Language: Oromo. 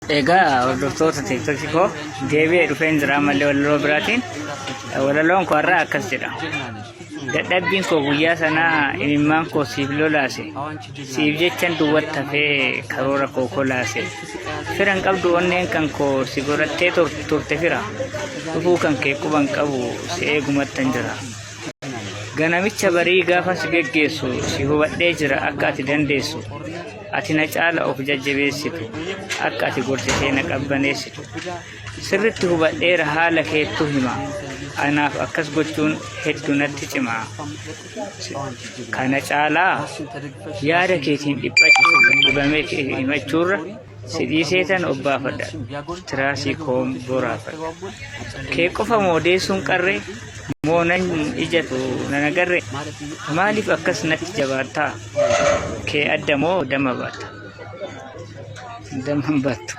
Egaa hordoftoota TikTokii koo deebi'ee dhufeen jira ammallee walaloo biraatiin walaloon koo har'a akkas jedha. Dadhabbiin koo guyyaa sanaa imimmaan koo siif lolaase siif jechan duwwatta hafee karoora koo kolaase firan qabdu onneen kan koo si godhattee turte fira dhufuu kan kee quban qabu si eegumattan jira. Ganamicha barii gaafa si geggeessu si hubadhee jira akka ati dandeessu. Ati na caala of jajjabeessitu akka ati gorsitee na qabbaneessitu sirritti hubadheera haala keettu hima anaaf akkas gochuun hedduu natti cima kana caalaa yaada keetiin dhibamee himachuurra si dhiiseetan obbaafadha tiraasii koom boraafadha kee qofa moodeessuun qarree moo nan ijatu nan agarre maaliif akkas natti jabaattaa kee adda moo dama baata? Dama baatu.